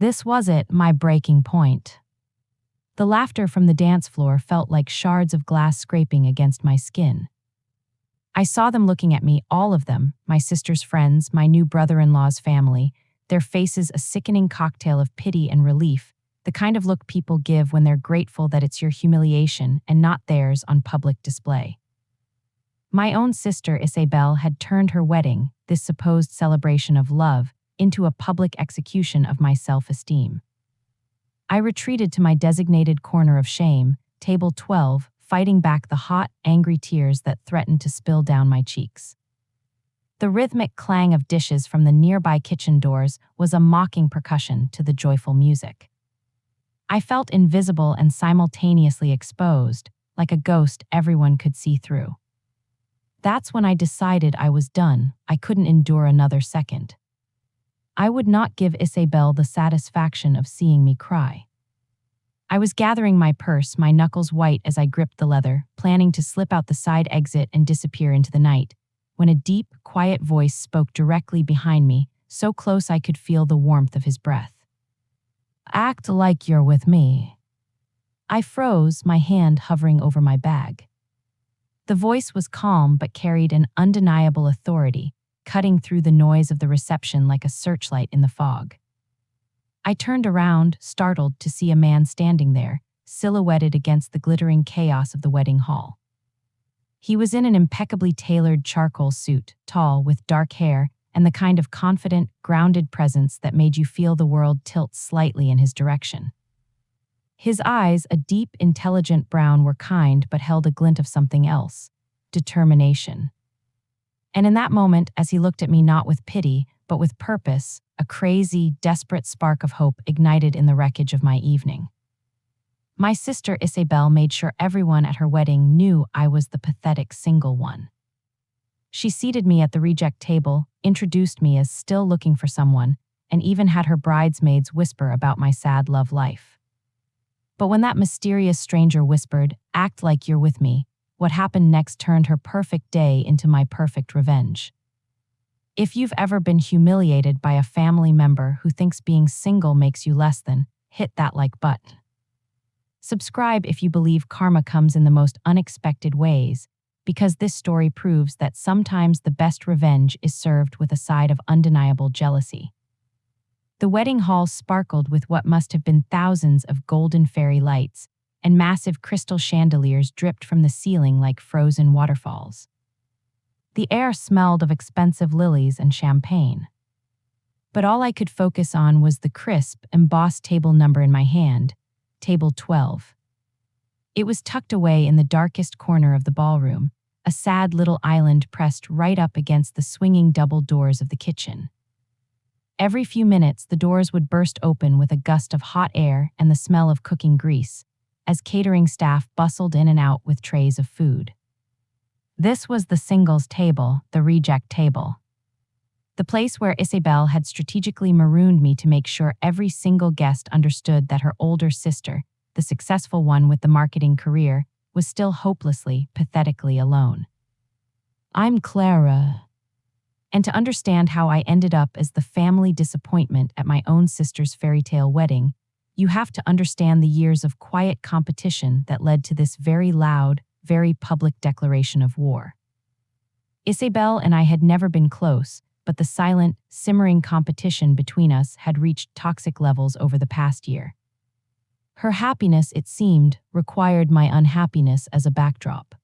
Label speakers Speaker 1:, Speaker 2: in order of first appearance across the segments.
Speaker 1: This was it, my breaking point. The laughter from the dance floor felt like shards of glass scraping against my skin. I saw them looking at me, all of them, my sister's friends, my new brother-in-law's family, their faces a sickening cocktail of pity and relief, the kind of look people give when they're grateful that it's your humiliation and not theirs on public display. My own sister Isabel had turned her wedding, this supposed celebration of love, into a public execution of my self-esteem. I retreated to my designated corner of shame, table 12, fighting back the hot, angry tears that threatened to spill down my cheeks. The rhythmic clang of dishes from the nearby kitchen doors was a mocking percussion to the joyful music. I felt invisible and simultaneously exposed, like a ghost everyone could see through. That's when I decided I was done. I couldn't endure another second. I would not give Isabel the satisfaction of seeing me cry. I was gathering my purse, my knuckles white as I gripped the leather, planning to slip out the side exit and disappear into the night, when a deep, quiet voice spoke directly behind me, so close I could feel the warmth of his breath. "Act like you're with me." I froze, my hand hovering over my bag. The voice was calm but carried an undeniable authority, cutting through the noise of the reception like a searchlight in the fog. I turned around, startled to see a man standing there, silhouetted against the glittering chaos of the wedding hall. He was in an impeccably tailored charcoal suit, tall, with dark hair, and the kind of confident, grounded presence that made you feel the world tilt slightly in his direction. His eyes, a deep, intelligent brown, were kind but held a glint of something else: determination. And in that moment, as he looked at me not with pity, but with purpose, a crazy, desperate spark of hope ignited in the wreckage of my evening. My sister Isabel made sure everyone at her wedding knew I was the pathetic single one. She seated me at the reject table, introduced me as still looking for someone, and even had her bridesmaids whisper about my sad love life. But when that mysterious stranger whispered, "Act like you're with me," what happened next turned her perfect day into my perfect revenge. If you've ever been humiliated by a family member who thinks being single makes you less than, hit that like button. Subscribe if you believe karma comes in the most unexpected ways, because this story proves that sometimes the best revenge is served with a side of undeniable jealousy. The wedding hall sparkled with what must have been thousands of golden fairy lights, and massive crystal chandeliers dripped from the ceiling like frozen waterfalls. The air smelled of expensive lilies and champagne. But all I could focus on was the crisp, embossed table number in my hand, table 12. It was tucked away in the darkest corner of the ballroom, a sad little island pressed right up against the swinging double doors of the kitchen. Every few minutes, the doors would burst open with a gust of hot air and the smell of cooking grease, as catering staff bustled in and out with trays of food. This was the singles table, the reject table. The place where Isabel had strategically marooned me to make sure every single guest understood that her older sister, the successful one with the marketing career, was still hopelessly, pathetically alone. I'm Clara. And to understand how I ended up as the family disappointment at my own sister's fairy tale wedding, you have to understand the years of quiet competition that led to this very loud, very public declaration of war. Isabel and I had never been close, but the silent, simmering competition between us had reached toxic levels over the past year. Her happiness, it seemed, required my unhappiness as a backdrop.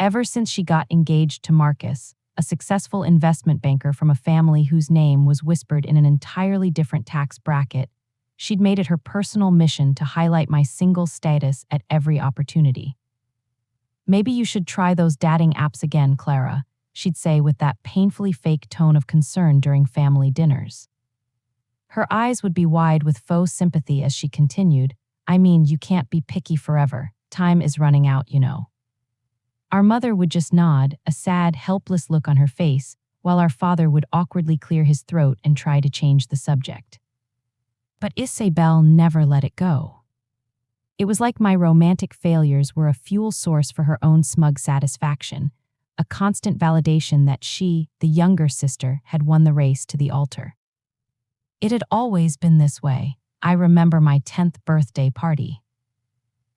Speaker 1: Ever since she got engaged to Marcus, a successful investment banker from a family whose name was whispered in an entirely different tax bracket, she'd made it her personal mission to highlight my single status at every opportunity. "Maybe you should try those dating apps again, Clara," she'd say with that painfully fake tone of concern during family dinners. Her eyes would be wide with faux sympathy as she continued, "I mean, you can't be picky forever. Time is running out, you know." Our mother would just nod, a sad, helpless look on her face, while our father would awkwardly clear his throat and try to change the subject. But Isabel never let it go. It was like my romantic failures were a fuel source for her own smug satisfaction, a constant validation that she, the younger sister, had won the race to the altar. It had always been this way. I remember my 10th birthday party.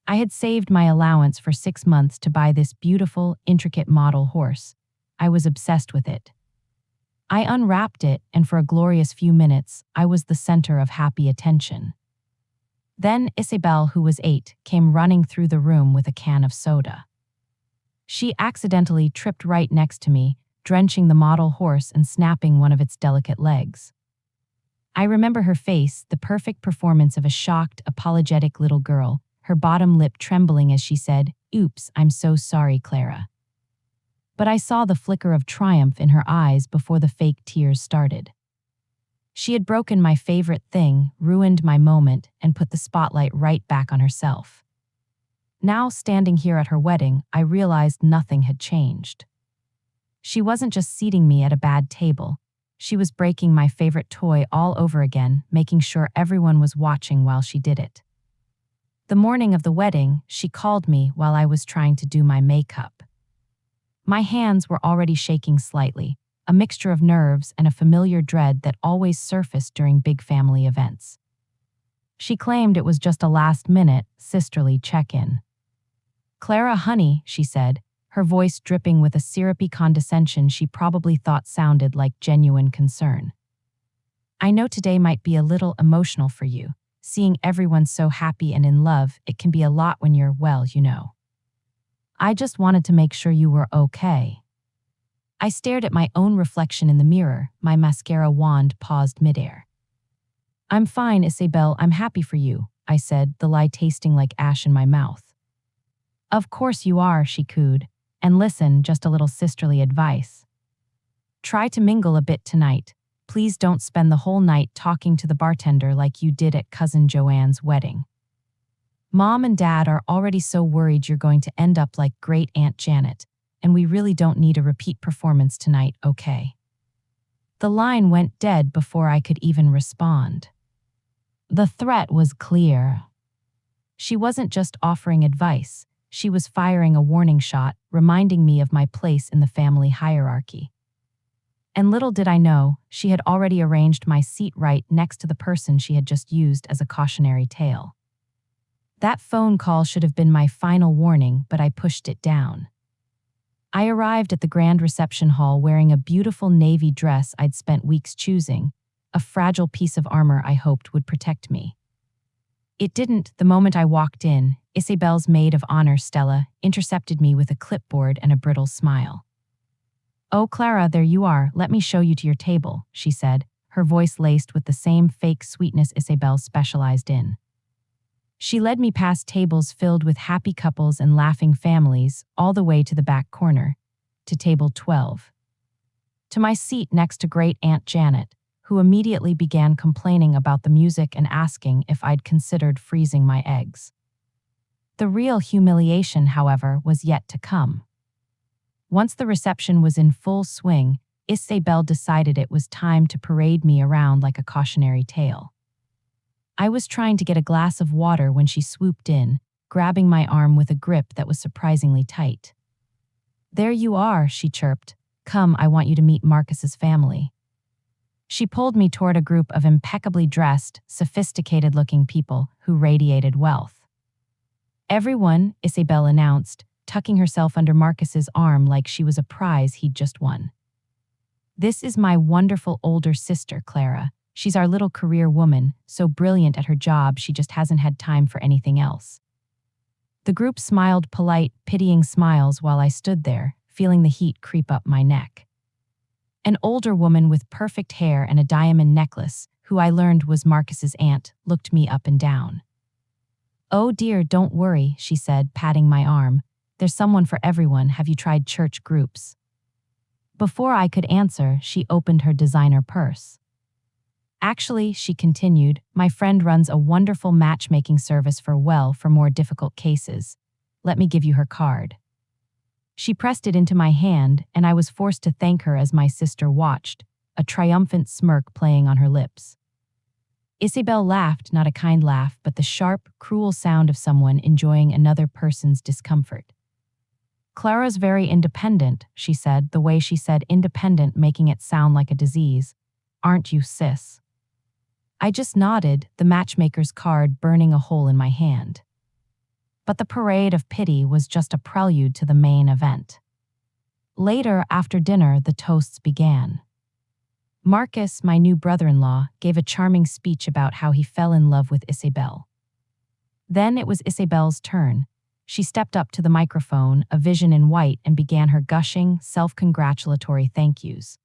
Speaker 1: I had saved my allowance for 6 months to buy this beautiful, intricate model horse. I was obsessed with it. I unwrapped it, and for a glorious few minutes, I was the center of happy attention. Then Isabel, who was 8, came running through the room with a can of soda. She accidentally tripped right next to me, drenching the model horse and snapping one of its delicate legs. I remember her face, the perfect performance of a shocked, apologetic little girl, her bottom lip trembling as she said, "Oops, I'm so sorry, Clara." But I saw the flicker of triumph in her eyes before the fake tears started. She had broken my favorite thing, ruined my moment, and put the spotlight right back on herself. Now, standing here at her wedding, I realized nothing had changed. She wasn't just seating me at a bad table. She was breaking my favorite toy all over again, making sure everyone was watching while she did it. The morning of the wedding, she called me while I was trying to do my makeup. My hands were already shaking slightly, a mixture of nerves and a familiar dread that always surfaced during big family events. She claimed it was just a last-minute, sisterly check-in. "Clara, honey," she said, her voice dripping with a syrupy condescension she probably thought sounded like genuine concern. "I know today might be a little emotional for you. Seeing everyone so happy and in love, it can be a lot when you're, well, you know. I just wanted to make sure you were okay." I stared at my own reflection in the mirror, my mascara wand paused midair. "I'm fine, Isabel, I'm happy for you," I said, the lie tasting like ash in my mouth. "Of course you are," she cooed. "And listen, just a little sisterly advice. Try to mingle a bit tonight. Please don't spend the whole night talking to the bartender like you did at Cousin Joanne's wedding. Mom and Dad are already so worried you're going to end up like Great Aunt Janet, and we really don't need a repeat performance tonight, okay?" The line went dead before I could even respond. The threat was clear. She wasn't just offering advice. She was firing a warning shot, reminding me of my place in the family hierarchy. And little did I know, she had already arranged my seat right next to the person she had just used as a cautionary tale. That phone call should have been my final warning, but I pushed it down. I arrived at the grand reception hall wearing a beautiful navy dress I'd spent weeks choosing, a fragile piece of armor I hoped would protect me. It didn't. The moment I walked in, Isabel's maid of honor, Stella, intercepted me with a clipboard and a brittle smile. "Oh, Clara, there you are. Let me show you to your table," she said, her voice laced with the same fake sweetness Isabel specialized in. She led me past tables filled with happy couples and laughing families, all the way to the back corner, to table 12. To my seat next to Great Aunt Janet, who immediately began complaining about the music and asking if I'd considered freezing my eggs. The real humiliation, however, was yet to come. Once the reception was in full swing, Isabel decided it was time to parade me around like a cautionary tale. I was trying to get a glass of water when she swooped in, grabbing my arm with a grip that was surprisingly tight. "There you are," she chirped. "Come, I want you to meet Marcus's family." She pulled me toward a group of impeccably dressed, sophisticated-looking people who radiated wealth. "Everyone," Isabel announced, tucking herself under Marcus's arm like she was a prize he'd just won. "This is my wonderful older sister, Clara. She's our little career woman, so brilliant at her job she just hasn't had time for anything else." The group smiled polite, pitying smiles while I stood there, feeling the heat creep up my neck. An older woman with perfect hair and a diamond necklace, who I learned was Marcus's aunt, looked me up and down. "Oh dear, don't worry," she said, patting my arm. "There's someone for everyone. Have you tried church groups?" Before I could answer, she opened her designer purse. "Actually," she continued, "my friend runs a wonderful matchmaking service for more difficult cases. Let me give you her card." She pressed it into my hand, and I was forced to thank her as my sister watched, a triumphant smirk playing on her lips. Isabel laughed, not a kind laugh, but the sharp, cruel sound of someone enjoying another person's discomfort. "Clara's very independent," she said, the way she said independent making it sound like a disease. "Aren't you, sis?" I just nodded, the matchmaker's card burning a hole in my hand. But the parade of pity was just a prelude to the main event. Later, after dinner, the toasts began. Marcus, my new brother-in-law, gave a charming speech about how he fell in love with Isabel. Then it was Isabel's turn. She stepped up to the microphone, a vision in white, and began her gushing, self-congratulatory thank yous.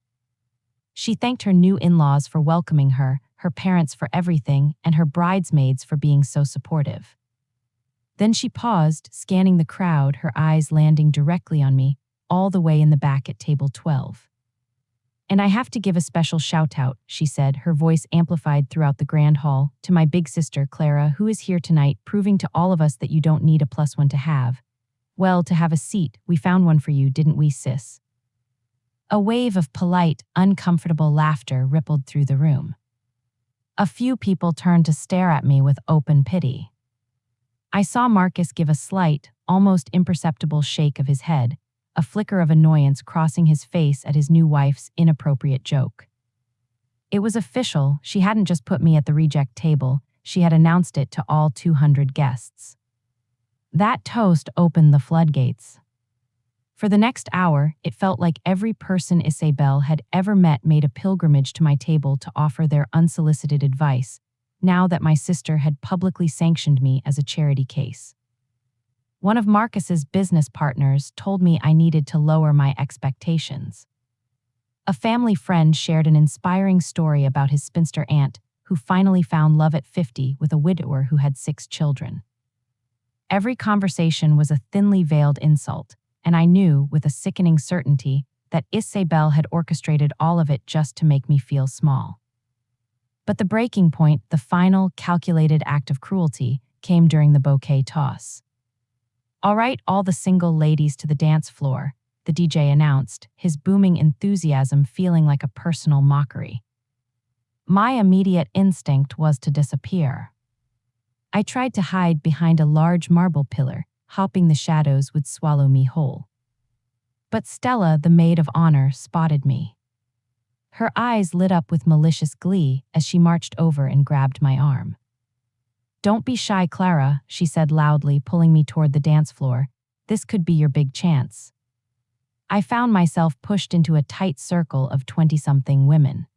Speaker 1: She thanked her new in-laws for welcoming her parents for everything, and her bridesmaids for being so supportive. Then she paused, scanning the crowd, her eyes landing directly on me, all the way in the back at table 12. "And I have to give a special shout-out," she said, her voice amplified throughout the grand hall, "to my big sister, Clara, who is here tonight, proving to all of us that you don't need a +1 to have. Well, to have a seat, we found one for you, didn't we, sis?" A wave of polite, uncomfortable laughter rippled through the room. A few people turned to stare at me with open pity. I saw Marcus give a slight, almost imperceptible shake of his head, a flicker of annoyance crossing his face at his new wife's inappropriate joke. It was official. She hadn't just put me at the reject table, she had announced it to all 200 guests. That toast opened the floodgates. For the next hour, it felt like every person Isabel had ever met made a pilgrimage to my table to offer their unsolicited advice, now that my sister had publicly sanctioned me as a charity case. One of Marcus's business partners told me I needed to lower my expectations. A family friend shared an inspiring story about his spinster aunt, who finally found love at 50 with a widower who had 6 children. Every conversation was a thinly veiled insult, and I knew, with a sickening certainty, that Isabel had orchestrated all of it just to make me feel small. But the breaking point, the final, calculated act of cruelty, came during the bouquet toss. "All right, all the single ladies to the dance floor," the DJ announced, his booming enthusiasm feeling like a personal mockery. My immediate instinct was to disappear. I tried to hide behind a large marble pillar, hoping the shadows would swallow me whole. But Stella, the maid of honor, spotted me. Her eyes lit up with malicious glee as she marched over and grabbed my arm. "Don't be shy, Clara," she said loudly, pulling me toward the dance floor. "This could be your big chance." I found myself pushed into a tight circle of 20-something women.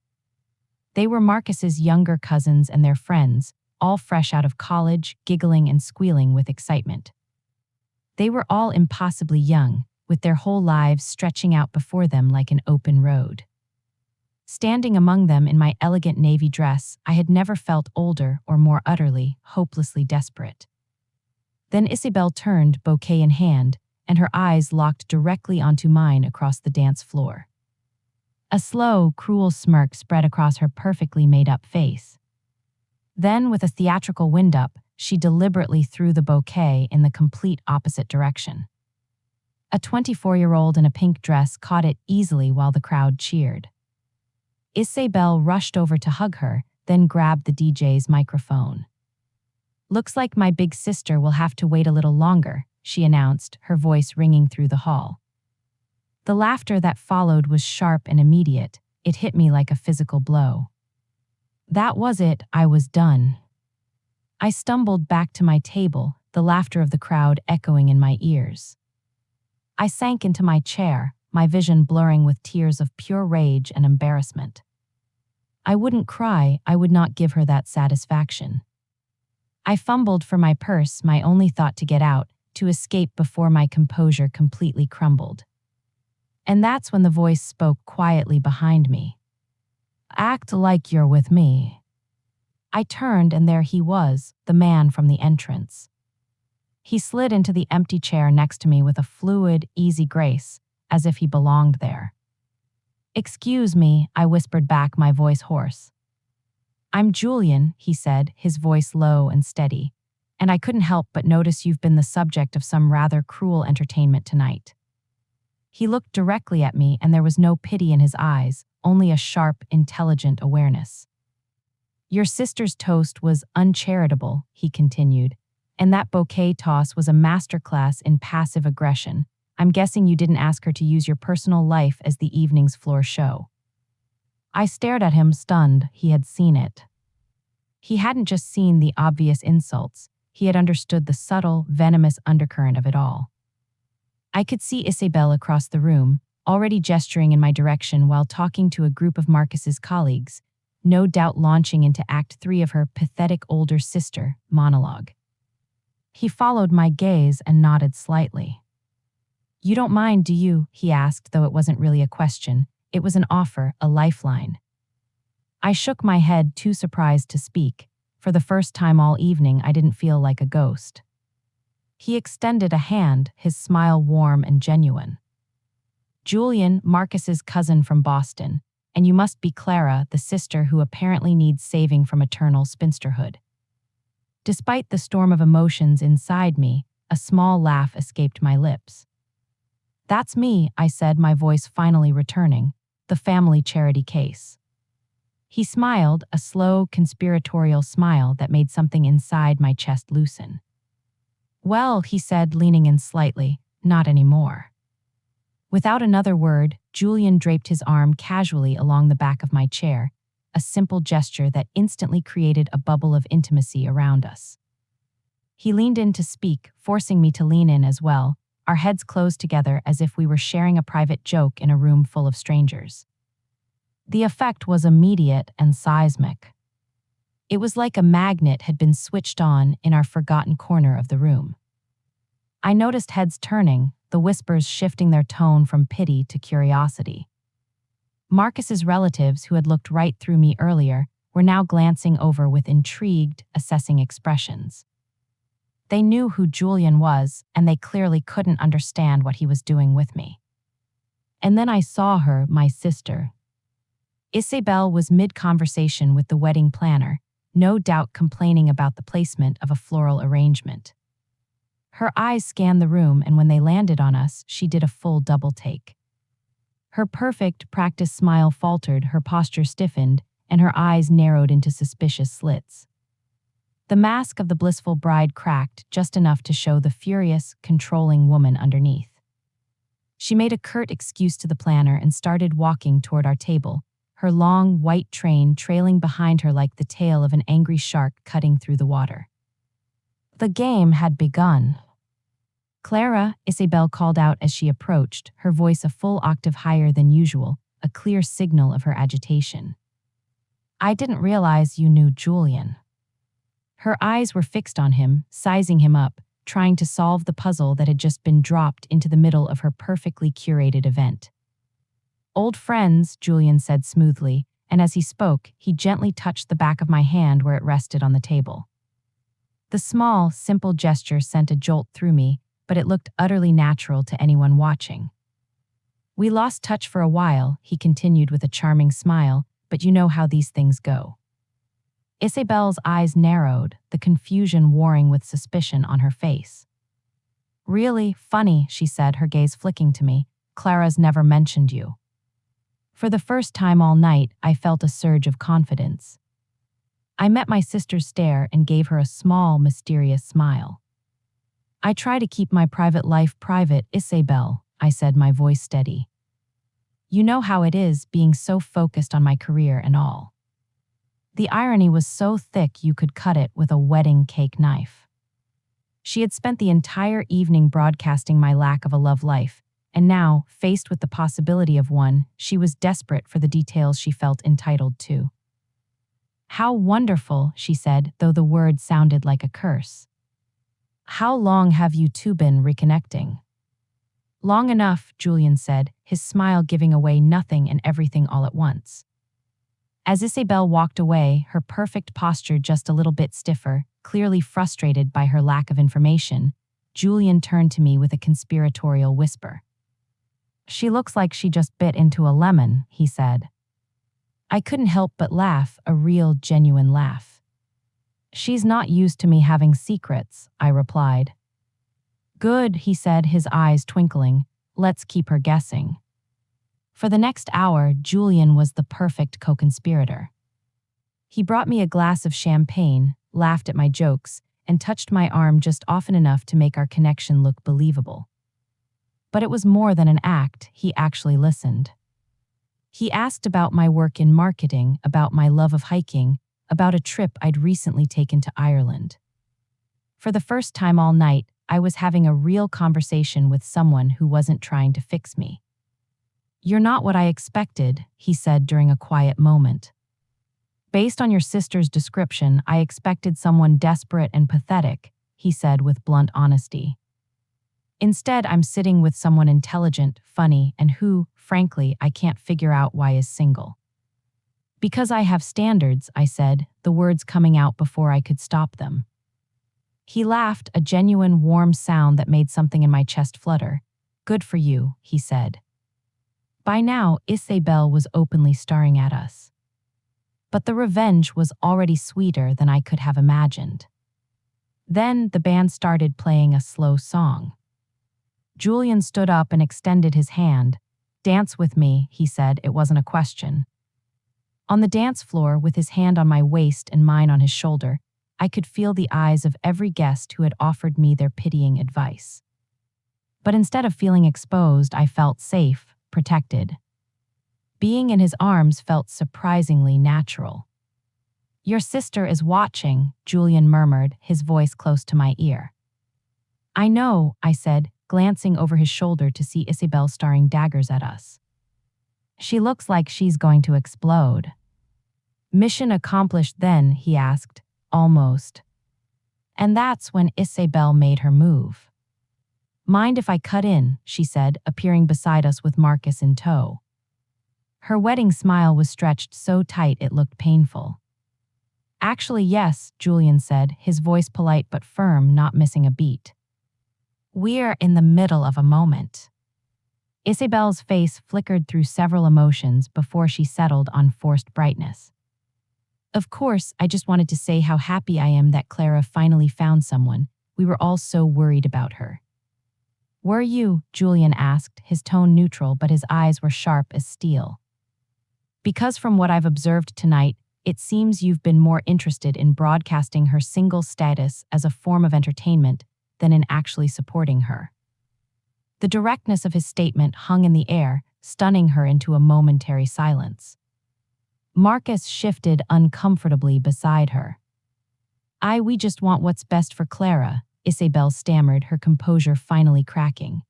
Speaker 1: They were Marcus's younger cousins and their friends, all fresh out of college, giggling and squealing with excitement. They were all impossibly young, with their whole lives stretching out before them like an open road. Standing among them in my elegant navy dress, I had never felt older or more utterly, hopelessly desperate. Then Isabel turned, bouquet in hand, and her eyes locked directly onto mine across the dance floor. A slow, cruel smirk spread across her perfectly made-up face. Then, with a theatrical wind-up, she deliberately threw the bouquet in the complete opposite direction. A 24-year-old in a pink dress caught it easily while the crowd cheered. Isabel rushed over to hug her, then grabbed the DJ's microphone. "Looks like my big sister will have to wait a little longer," she announced, her voice ringing through the hall. The laughter that followed was sharp and immediate. It hit me like a physical blow. That was it, I was done. I stumbled back to my table, the laughter of the crowd echoing in my ears. I sank into my chair, my vision blurring with tears of pure rage and embarrassment. I wouldn't cry, I would not give her that satisfaction. I fumbled for my purse, my only thought to get out, to escape before my composure completely crumbled. And that's when the voice spoke quietly behind me. "Act like you're with me." I turned and there he was, the man from the entrance. He slid into the empty chair next to me with a fluid, easy grace, as if he belonged there. "Excuse me," I whispered back, my voice hoarse. "I'm Julian," he said, his voice low and steady, "and I couldn't help but notice you've been the subject of some rather cruel entertainment tonight." He looked directly at me and there was no pity in his eyes, only a sharp, intelligent awareness. "Your sister's toast was uncharitable," he continued, "and that bouquet toss was a masterclass in passive aggression. I'm guessing you didn't ask her to use your personal life as the evening's floor show." I stared at him, stunned. He had seen it. He hadn't just seen the obvious insults, he had understood the subtle, venomous undercurrent of it all. I could see Isabel across the room, already gesturing in my direction while talking to a group of Marcus's colleagues, no doubt launching into Act 3 of her pathetic older sister monologue. He followed my gaze and nodded slightly. "You don't mind, do you?" he asked, though it wasn't really a question. It was an offer, a lifeline. I shook my head, too surprised to speak. For the first time all evening, I didn't feel like a ghost. He extended a hand, his smile warm and genuine. "Julian, Marcus's cousin from Boston, and you must be Clara, the sister who apparently needs saving from eternal spinsterhood." Despite the storm of emotions inside me, a small laugh escaped my lips. "That's me," I said, my voice finally returning, "the family charity case." He smiled, a slow, conspiratorial smile that made something inside my chest loosen. "Well," he said, leaning in slightly, "not anymore." Without another word, Julian draped his arm casually along the back of my chair, a simple gesture that instantly created a bubble of intimacy around us. He leaned in to speak, forcing me to lean in as well, our heads closed together as if we were sharing a private joke in a room full of strangers. The effect was immediate and seismic. It was like a magnet had been switched on in our forgotten corner of the room. I noticed heads turning, the whispers shifting their tone from pity to curiosity. Marcus's relatives, who had looked right through me earlier, were now glancing over with intrigued, assessing expressions. They knew who Julian was, and they clearly couldn't understand what he was doing with me. And then I saw her, my sister. Isabel was mid-conversation with the wedding planner, no doubt complaining about the placement of a floral arrangement. Her eyes scanned the room, and when they landed on us, she did a full double take. Her perfect, practiced smile faltered, her posture stiffened, and her eyes narrowed into suspicious slits. The mask of the blissful bride cracked just enough to show the furious, controlling woman underneath. She made a curt excuse to the planner and started walking toward our table, her long, white train trailing behind her like the tail of an angry shark cutting through the water. The game had begun. "Clara," Isabel called out as she approached, her voice a full octave higher than usual, a clear signal of her agitation. "I didn't realize you knew Julian." Her eyes were fixed on him, sizing him up, trying to solve the puzzle that had just been dropped into the middle of her perfectly curated event. "Old friends," Julian said smoothly, and as he spoke, he gently touched the back of my hand where it rested on the table. The small, simple gesture sent a jolt through me, but it looked utterly natural to anyone watching. "We lost touch for a while," he continued with a charming smile, "but you know how these things go." Isabel's eyes narrowed, the confusion warring with suspicion on her face. "Really funny," she said, her gaze flicking to me. "Clara's never mentioned you." For the first time all night, I felt a surge of confidence. I met my sister's stare and gave her a small, mysterious smile. "I try to keep my private life private, Isabel," I said, my voice steady. "You know how it is, being so focused on my career and all." The irony was so thick you could cut it with a wedding cake knife. She had spent the entire evening broadcasting my lack of a love life, and now, faced with the possibility of one, she was desperate for the details she felt entitled to. "How wonderful," she said, though the word sounded like a curse. "How long have you two been reconnecting?" "Long enough," Julian said, his smile giving away nothing and everything all at once. As Isabel walked away, her perfect posture just a little bit stiffer, clearly frustrated by her lack of information, Julian turned to me with a conspiratorial whisper. "She looks like she just bit into a lemon," he said. I couldn't help but laugh, a real, genuine laugh. "She's not used to me having secrets," I replied. "Good," he said, his eyes twinkling. "Let's keep her guessing." For the next hour, Julian was the perfect co-conspirator. He brought me a glass of champagne, laughed at my jokes, and touched my arm just often enough to make our connection look believable. But it was more than an act, he actually listened. He asked about my work in marketing, about my love of hiking, about a trip I'd recently taken to Ireland. For the first time all night, I was having a real conversation with someone who wasn't trying to fix me. "You're not what I expected," he said during a quiet moment. "Based on your sister's description, I expected someone desperate and pathetic," he said with blunt honesty. "Instead, I'm sitting with someone intelligent, funny, and who, frankly, I can't figure out why is single." "Because I have standards," I said, the words coming out before I could stop them. He laughed, a genuine warm sound that made something in my chest flutter. "Good for you," he said. By now, Isabel was openly staring at us. But the revenge was already sweeter than I could have imagined. Then the band started playing a slow song. Julian stood up and extended his hand. "Dance with me," he said. It wasn't a question. On the dance floor, with his hand on my waist and mine on his shoulder, I could feel the eyes of every guest who had offered me their pitying advice. But instead of feeling exposed, I felt safe, protected. Being in his arms felt surprisingly natural. "Your sister is watching," Julian murmured, his voice close to my ear. "I know," I said, glancing over his shoulder to see Isabel staring daggers at us. "She looks like she's going to explode." "Mission accomplished then?" he asked. "Almost." And that's when Isabel made her move. "Mind if I cut in?" she said, appearing beside us with Marcus in tow. Her wedding smile was stretched so tight it looked painful. "Actually, yes," Julian said, his voice polite but firm, not missing a beat. "We're in the middle of a moment." Isabel's face flickered through several emotions before she settled on forced brightness. "Of course, I just wanted to say how happy I am that Clara finally found someone. We were all so worried about her." "Were you?" Julian asked, his tone neutral but his eyes were sharp as steel. "Because from what I've observed tonight, it seems you've been more interested in broadcasting her single status as a form of entertainment than in actually supporting her." The directness of his statement hung in the air, stunning her into a momentary silence. Marcus shifted uncomfortably beside her. We just want what's best for Clara," Isabel stammered, her composure finally cracking.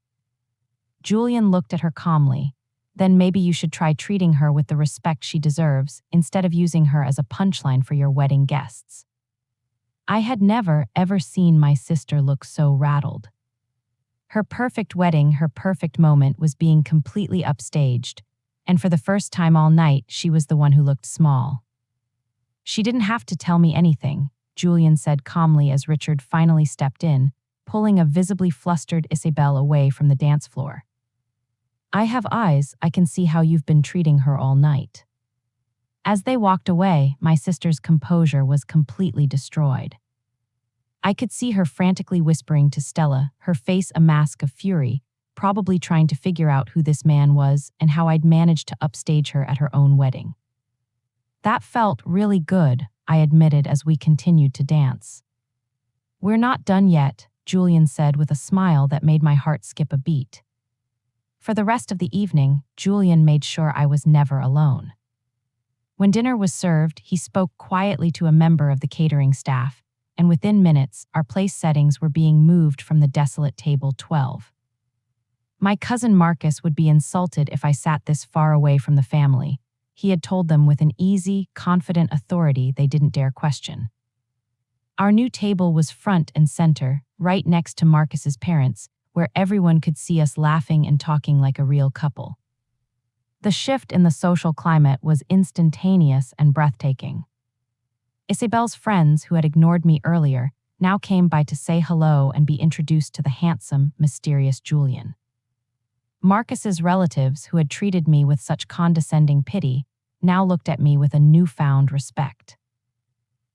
Speaker 1: Julian looked at her calmly. "Then maybe you should try treating her with the respect she deserves, instead of using her as a punchline for your wedding guests." I had never, ever seen my sister look so rattled. Her perfect wedding, her perfect moment was being completely upstaged, and for the first time all night, she was the one who looked small. "She didn't have to tell me anything," Julian said calmly as Richard finally stepped in, pulling a visibly flustered Isabel away from the dance floor. "I have eyes, I can see how you've been treating her all night." As they walked away, my sister's composure was completely destroyed. I could see her frantically whispering to Stella, her face a mask of fury, probably trying to figure out who this man was and how I'd managed to upstage her at her own wedding. "That felt really good," I admitted as we continued to dance. "We're not done yet," Julian said with a smile that made my heart skip a beat. For the rest of the evening, Julian made sure I was never alone. When dinner was served, he spoke quietly to a member of the catering staff, and within minutes, our place settings were being moved from the desolate table 12. My cousin Marcus would be insulted if I sat this far away from the family, he had told them with an easy, confident authority they didn't dare question. Our new table was front and center, right next to Marcus's parents, where everyone could see us laughing and talking like a real couple. The shift in the social climate was instantaneous and breathtaking. Isabel's friends, who had ignored me earlier, now came by to say hello and be introduced to the handsome, mysterious Julian. Marcus's relatives, who had treated me with such condescending pity, now looked at me with a newfound respect.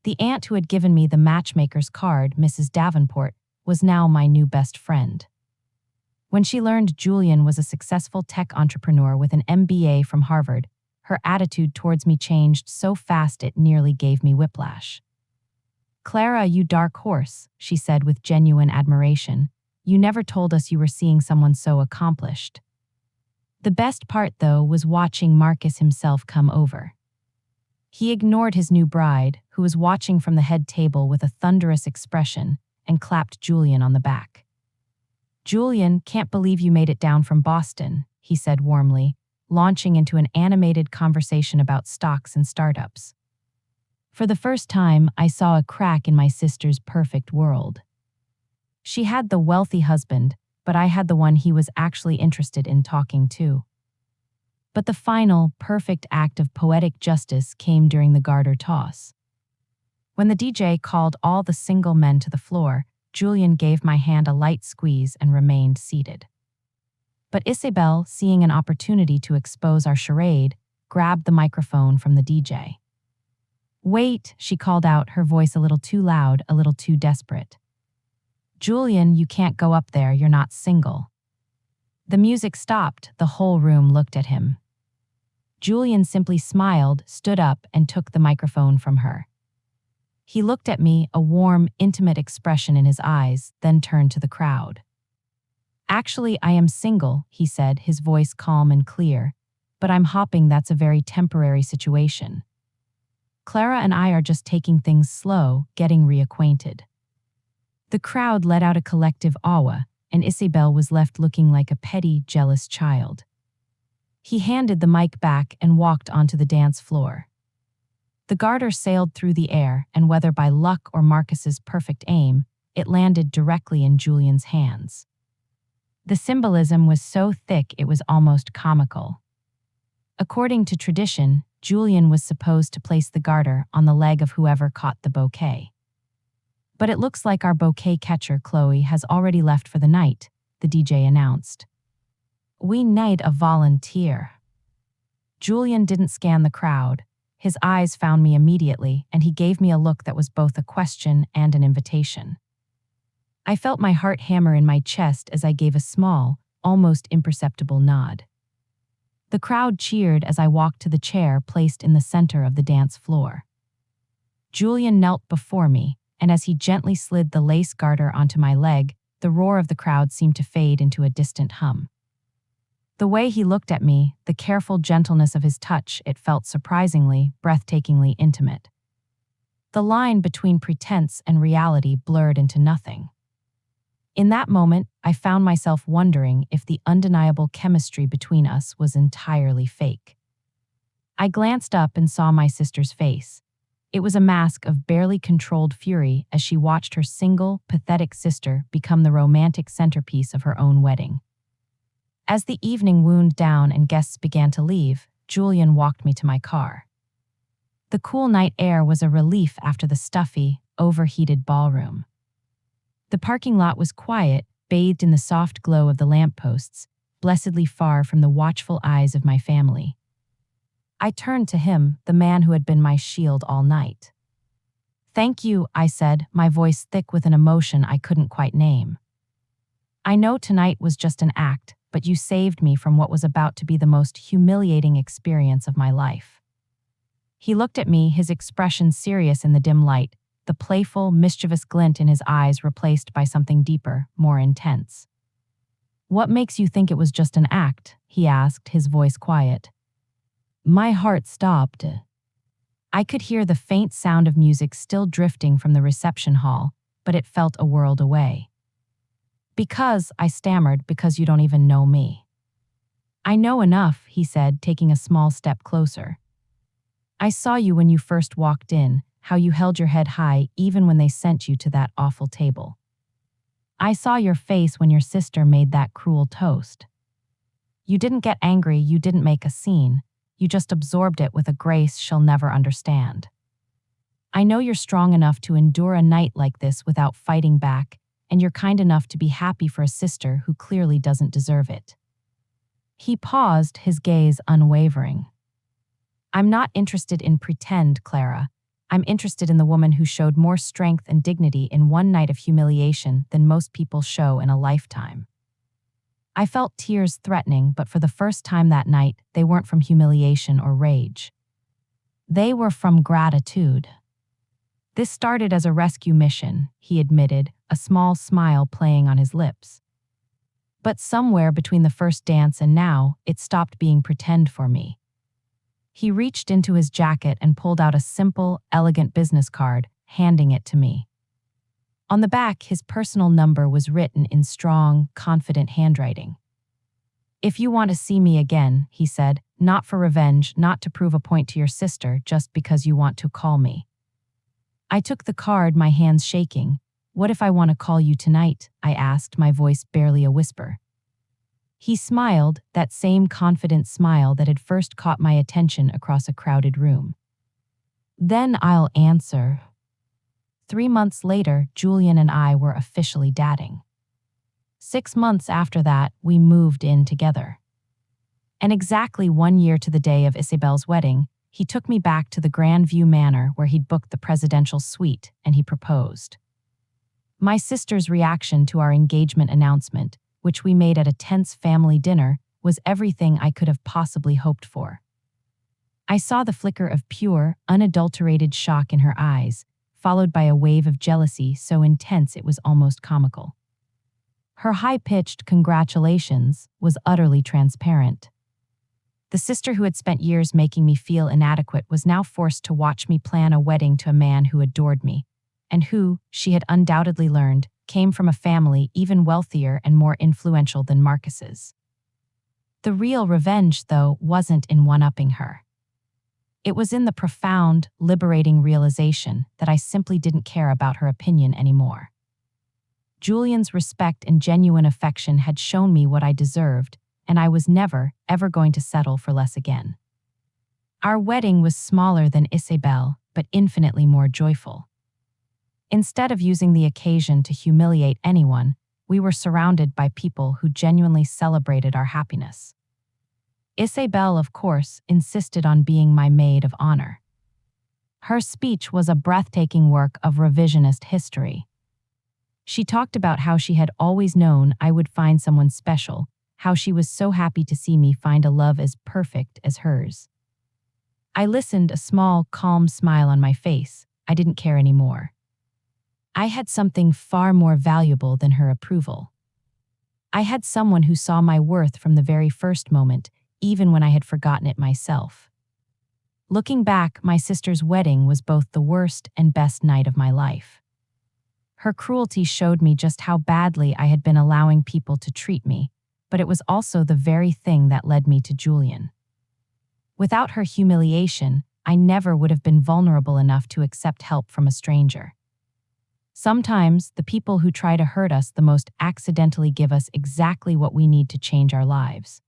Speaker 1: The aunt who had given me the matchmaker's card, Mrs. Davenport, was now my new best friend. When she learned Julian was a successful tech entrepreneur with an MBA from Harvard, her attitude towards me changed so fast it nearly gave me whiplash. "Clara, you dark horse," she said with genuine admiration. "You never told us you were seeing someone so accomplished." The best part, though, was watching Marcus himself come over. He ignored his new bride, who was watching from the head table with a thunderous expression, and clapped Julian on the back. "Julian, can't believe you made it down from Boston," he said warmly, launching into an animated conversation about stocks and startups. For the first time, I saw a crack in my sister's perfect world. She had the wealthy husband, but I had the one he was actually interested in talking to. But the final, perfect act of poetic justice came during the garter toss. When the DJ called all the single men to the floor, Julian gave my hand a light squeeze and remained seated. But Isabel, seeing an opportunity to expose our charade, grabbed the microphone from the DJ. "Wait," she called out, her voice a little too loud, a little too desperate. "Julian, you can't go up there, you're not single." The music stopped, the whole room looked at him. Julian simply smiled, stood up, and took the microphone from her. He looked at me, a warm, intimate expression in his eyes, then turned to the crowd. "Actually, I am single," he said, his voice calm and clear, "but I'm hoping that's a very temporary situation. Clara and I are just taking things slow, getting reacquainted." The crowd let out a collective awe, and Isabel was left looking like a petty, jealous child. He handed the mic back and walked onto the dance floor. The garter sailed through the air, and whether by luck or Marcus's perfect aim, it landed directly in Julian's hands. The symbolism was so thick it was almost comical. According to tradition, Julian was supposed to place the garter on the leg of whoever caught the bouquet. "But it looks like our bouquet catcher, Chloe, has already left for the night," the DJ announced. "We need a volunteer." Julian didn't scan the crowd. His eyes found me immediately, and he gave me a look that was both a question and an invitation. I felt my heart hammer in my chest as I gave a small, almost imperceptible nod. The crowd cheered as I walked to the chair placed in the center of the dance floor. Julian knelt before me, and as he gently slid the lace garter onto my leg, the roar of the crowd seemed to fade into a distant hum. The way he looked at me, the careful gentleness of his touch, it felt surprisingly, breathtakingly intimate. The line between pretense and reality blurred into nothing. In that moment, I found myself wondering if the undeniable chemistry between us was entirely fake. I glanced up and saw my sister's face. It was a mask of barely controlled fury as she watched her single, pathetic sister become the romantic centerpiece of her own wedding. As the evening wound down and guests began to leave, Julian walked me to my car. The cool night air was a relief after the stuffy, overheated ballroom. The parking lot was quiet, bathed in the soft glow of the lampposts, blessedly far from the watchful eyes of my family. I turned to him, the man who had been my shield all night. "Thank you," I said, my voice thick with an emotion I couldn't quite name. "I know tonight was just an act, but you saved me from what was about to be the most humiliating experience of my life." He looked at me, his expression serious in the dim light, the playful, mischievous glint in his eyes replaced by something deeper, more intense. "What makes you think it was just an act?" he asked, his voice quiet. My heart stopped. I could hear the faint sound of music still drifting from the reception hall, but it felt a world away. "Because," I stammered, "because you don't even know me." "I know enough," he said, taking a small step closer. "I saw you when you first walked in, how you held your head high even when they sent you to that awful table. I saw your face when your sister made that cruel toast. You didn't get angry, you didn't make a scene, you just absorbed it with a grace she'll never understand. I know you're strong enough to endure a night like this without fighting back, and you're kind enough to be happy for a sister who clearly doesn't deserve it." He paused, his gaze unwavering. "I'm not interested in pretend, Clara. I'm interested in the woman who showed more strength and dignity in one night of humiliation than most people show in a lifetime." I felt tears threatening, but for the first time that night, they weren't from humiliation or rage. They were from gratitude. "This started as a rescue mission," he admitted, a small smile playing on his lips. "But somewhere between the first dance and now, it stopped being pretend for me." He reached into his jacket and pulled out a simple, elegant business card, handing it to me. On the back, his personal number was written in strong, confident handwriting. "If you want to see me again," he said, "not for revenge, not to prove a point to your sister, just because you want to call me." I took the card, my hands shaking. "What if I want to call you tonight?" I asked, my voice barely a whisper. He smiled, that same confident smile that had first caught my attention across a crowded room. "Then I'll answer." 3 months later, Julian and I were officially dating. 6 months after that, we moved in together. And exactly 1 year to the day of Isabel's wedding, he took me back to the Grandview Manor where he'd booked the presidential suite, and he proposed. My sister's reaction to our engagement announcement, which we made at a tense family dinner, was everything I could have possibly hoped for. I saw the flicker of pure, unadulterated shock in her eyes, followed by a wave of jealousy so intense it was almost comical. Her high-pitched "congratulations" was utterly transparent. The sister who had spent years making me feel inadequate was now forced to watch me plan a wedding to a man who adored me, and who, she had undoubtedly learned, came from a family even wealthier and more influential than Marcus's. The real revenge, though, wasn't in one-upping her. It was in the profound, liberating realization that I simply didn't care about her opinion anymore. Julian's respect and genuine affection had shown me what I deserved, and I was never, ever going to settle for less again. Our wedding was smaller than Isabel, but infinitely more joyful. Instead of using the occasion to humiliate anyone, we were surrounded by people who genuinely celebrated our happiness. Isabel, of course, insisted on being my maid of honor. Her speech was a breathtaking work of revisionist history. She talked about how she had always known I would find someone special, how she was so happy to see me find a love as perfect as hers. I listened, a small, calm smile on my face. I didn't care anymore. I had something far more valuable than her approval. I had someone who saw my worth from the very first moment, even when I had forgotten it myself. Looking back, my sister's wedding was both the worst and best night of my life. Her cruelty showed me just how badly I had been allowing people to treat me, but it was also the very thing that led me to Julian. Without her humiliation, I never would have been vulnerable enough to accept help from a stranger. Sometimes, the people who try to hurt us the most accidentally give us exactly what we need to change our lives.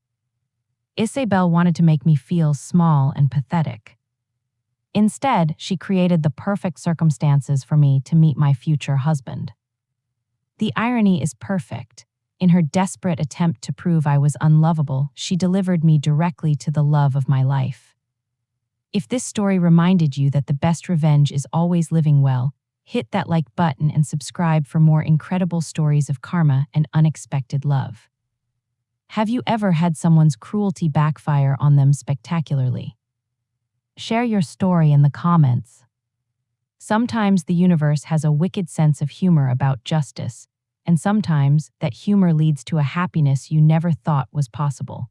Speaker 1: Isabel wanted to make me feel small and pathetic. Instead, she created the perfect circumstances for me to meet my future husband. The irony is perfect. In her desperate attempt to prove I was unlovable, she delivered me directly to the love of my life. If this story reminded you that the best revenge is always living well, hit that like button and subscribe for more incredible stories of karma and unexpected love. Have you ever had someone's cruelty backfire on them spectacularly? Share your story in the comments. Sometimes the universe has a wicked sense of humor about justice, and sometimes that humor leads to a happiness you never thought was possible.